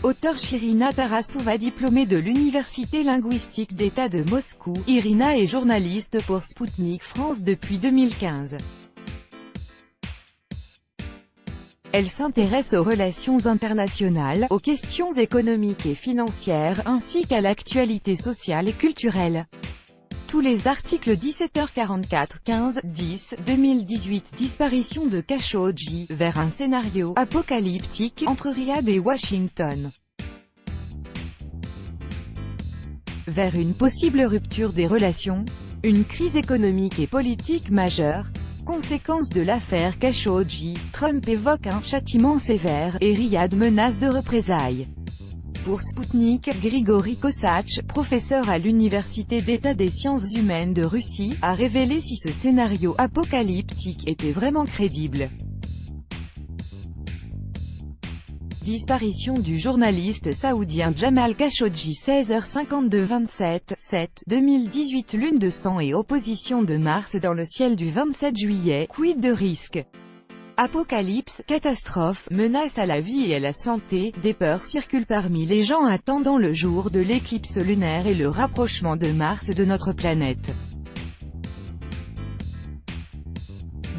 Auteur Irina Tarasova, diplômée de l'Université linguistique d'État de Moscou, Irina est journaliste pour Sputnik France depuis 2015. Elle s'intéresse aux relations internationales, aux questions économiques et financières, ainsi qu'à l'actualité sociale et culturelle. Tous les articles 17h44 15 10 2018. Disparition de Khashoggi, vers un scénario apocalyptique entre Riyad et Washington. Vers une possible rupture des relations, une crise économique et politique majeure. Conséquence de l'affaire Khashoggi, Trump évoque un châtiment sévère, et Riyad menace de représailles. Pour Sputnik, Grigory Kosach, professeur à l'Université d'État des sciences humaines de Russie, a révélé si ce scénario apocalyptique était vraiment crédible. Disparition du journaliste saoudien Jamal Khashoggi. 16h52-27/7/2018. Lune de sang et opposition de Mars dans le ciel du 27 juillet. Quid de risque? Apocalypse, catastrophe, menace à la vie et à la santé, des peurs circulent parmi les gens attendant le jour de l'éclipse lunaire et le rapprochement de Mars de notre planète.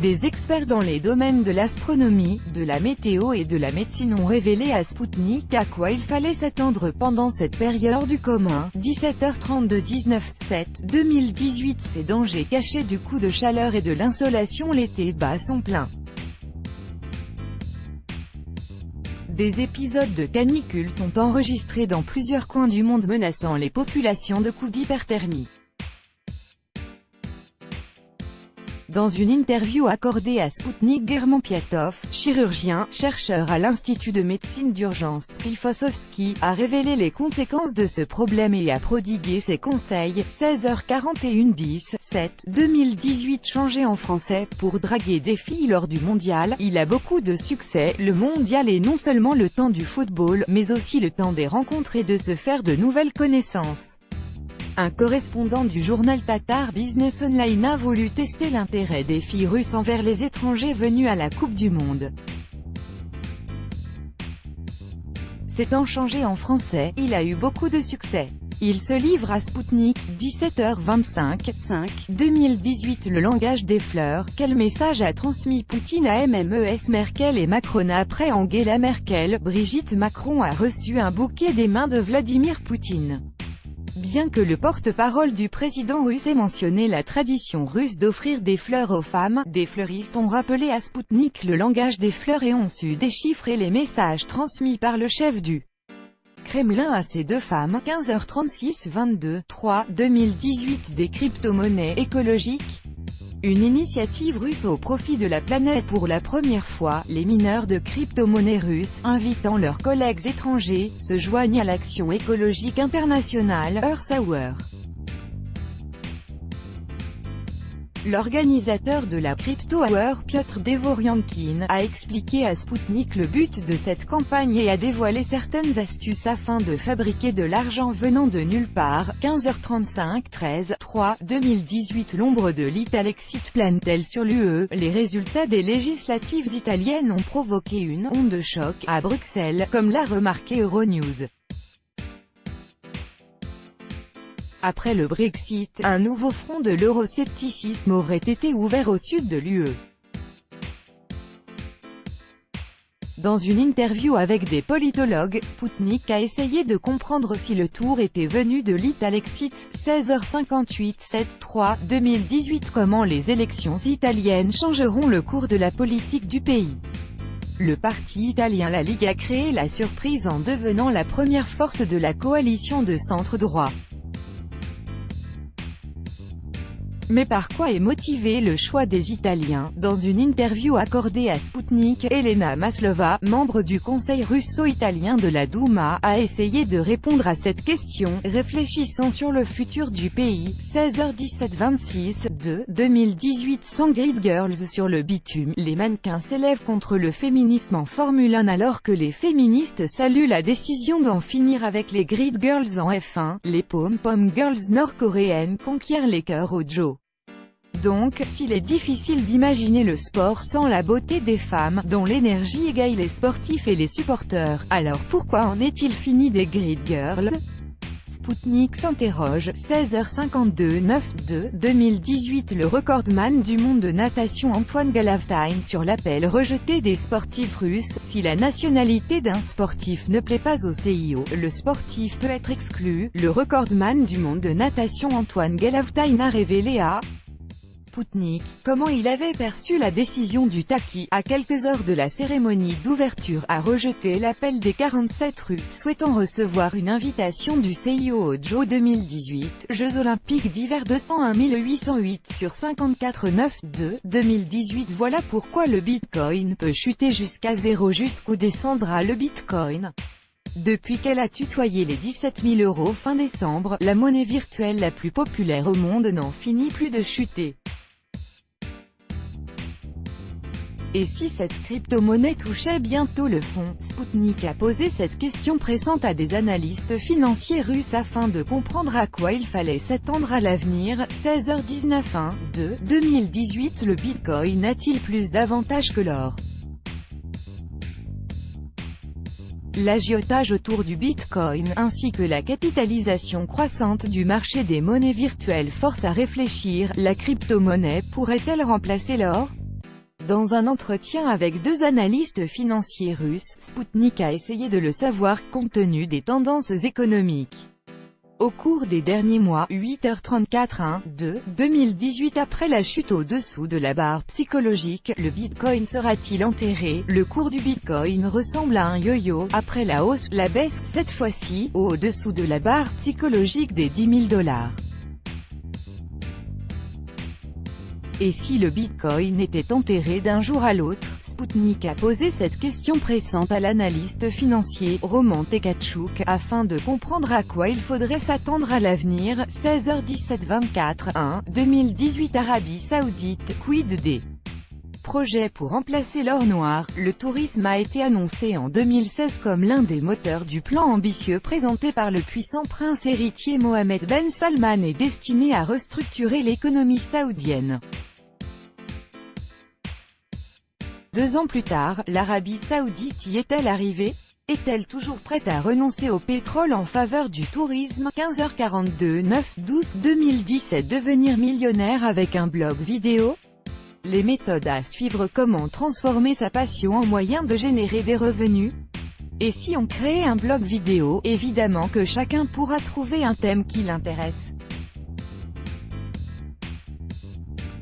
Des experts dans les domaines de l'astronomie, de la météo et de la médecine ont révélé à Sputnik à quoi il fallait s'attendre pendant cette période du commun. 17h32-19/7/2018. Ces dangers cachés du coup de chaleur et de l'insolation. L'été bat son plein. Des épisodes de canicule sont enregistrés dans plusieurs coins du monde menaçant les populations de coups d'hyperthermie. Dans une interview accordée à Sputnik, German Piatov, chirurgien, chercheur à l'Institut de médecine d'urgence Sklifosovski, a révélé les conséquences de ce problème et a prodigué ses conseils. 16h41-10-7/2018. Changé en français, pour draguer des filles lors du mondial, il a beaucoup de succès. Le mondial est non seulement le temps du football, mais aussi le temps des rencontres et de se faire de nouvelles connaissances. Un correspondant du journal tatar Business Online a voulu tester l'intérêt des filles russes envers les étrangers venus à la Coupe du Monde. S'étant changé en français, il a eu beaucoup de succès. Il se livre à Sputnik. 17h25-5/2018. Le langage des fleurs. Quel message a transmis Poutine à Mmes Merkel et Macron? Après Angela Merkel, Brigitte Macron a reçu un bouquet des mains de Vladimir Poutine. Bien que le porte-parole du président russe ait mentionné la tradition russe d'offrir des fleurs aux femmes, des fleuristes ont rappelé à Sputnik le langage des fleurs et ont su déchiffrer les messages transmis par le chef du Kremlin à ces deux femmes. 15h36-22-3/2018. Des crypto-monnaies écologiques. Une initiative russe au profit de la planète. Pour la première fois, les mineurs de crypto-monnaies russes, invitant leurs collègues étrangers, se joignent à l'action écologique internationale Earth Hour. L'organisateur de la Crypto Hour, Piotr Devoryankin, a expliqué à Sputnik le but de cette campagne et a dévoilé certaines astuces afin de fabriquer de l'argent venant de nulle part. 15h35-13-3/2018. L'ombre de l'Italexit plane-t-elle sur l'UE? Les résultats des législatives italiennes ont provoqué une onde de choc à Bruxelles, comme l'a remarqué Euronews. Après le Brexit, un nouveau front de l'euroscepticisme aurait été ouvert au sud de l'UE. Dans une interview avec des politologues, Sputnik a essayé de comprendre si le tour était venu de l'Italexit. 16h58-7-3/2018. Comment les élections italiennes changeront le cours de la politique du pays? Le parti italien La Ligue a créé la surprise en devenant la première force de la coalition de centre-droit. Mais par quoi est motivé le choix des Italiens? Dans une interview accordée à Sputnik, Elena Maslova, membre du conseil russo-italien de la Douma, a essayé de répondre à cette question, réfléchissant sur le futur du pays. 16h17-26-2/2018. Sans Grid Girls sur le bitume, les mannequins s'élèvent contre le féminisme en Formule 1 alors que les féministes saluent la décision d'en finir avec les Grid Girls en F1. Les Pom Pom Girls nord-coréennes conquièrent les cœurs au Joe Donc, s'il est difficile d'imaginer le sport sans la beauté des femmes, dont l'énergie égaye les sportifs et les supporters, alors pourquoi en est-il fini des Grid Girls? Spoutnik s'interroge, 16h52 9/2 2018. Le recordman du monde de natation Antoine Galavtine sur l'appel rejeté des sportifs russes. Si la nationalité d'un sportif ne plaît pas au CIO, le sportif peut être exclu. Le recordman du monde de natation Antoine Galavtine a révélé à Spoutnik comment il avait perçu la décision du Taki, à quelques heures de la cérémonie d'ouverture, à rejeter l'appel des 47 Russes souhaitant recevoir une invitation du CIO aux JO 2018, Jeux Olympiques d'hiver. 201 808 sur 54 9/2 2018. Voilà pourquoi le Bitcoin peut chuter jusqu'à 0. Jusqu'où descendra le Bitcoin? Depuis qu'elle a tutoyé les 17 000 € fin décembre, la monnaie virtuelle la plus populaire au monde n'en finit plus de chuter. Et si cette crypto-monnaie touchait bientôt le fond? Spoutnik a posé cette question pressante à des analystes financiers russes afin de comprendre à quoi il fallait s'attendre à l'avenir. 16h19 1/2 2018. Le Bitcoin a-t-il plus d'avantages que l'or? L'agiotage autour du Bitcoin, ainsi que la capitalisation croissante du marché des monnaies virtuelles force à réfléchir. La crypto-monnaie pourrait-elle remplacer l'or? Dans un entretien avec deux analystes financiers russes, Spoutnik a essayé de le savoir, compte tenu des tendances économiques. Au cours des derniers mois, 8h34 1/2 2018. Après la chute au-dessous de la barre psychologique, le Bitcoin sera-t-il enterré? Le cours du Bitcoin ressemble à un yo-yo. Après la hausse, la baisse, cette fois-ci, au-dessous de la barre psychologique des 10 000 $. Et si le Bitcoin était enterré d'un jour à l'autre? Spoutnik a posé cette question pressante à l'analyste financier, Roman Tekatchouk, afin de comprendre à quoi il faudrait s'attendre à l'avenir. 16h17 24 2018. Arabie Saoudite, quid des projets pour remplacer l'or noir? Le tourisme a été annoncé en 2016 comme l'un des moteurs du plan ambitieux présenté par le puissant prince héritier Mohammed Ben Salman et destiné à restructurer l'économie saoudienne. 2 ans plus tard, l'Arabie Saoudite y est-elle arrivée? Est-elle toujours prête à renoncer au pétrole en faveur du tourisme? 15h42 9/12 2017. Devenir millionnaire avec un blog vidéo? Les méthodes à suivre. Comment transformer sa passion en moyen de générer des revenus? Et si on crée un blog vidéo? Évidemment que chacun pourra trouver un thème qui l'intéresse.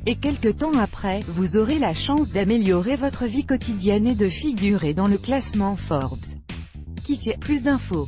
Et quelque temps après, vous aurez la chance d'améliorer votre vie quotidienne et de figurer dans le classement Forbes. Qui sait? Plus d'infos.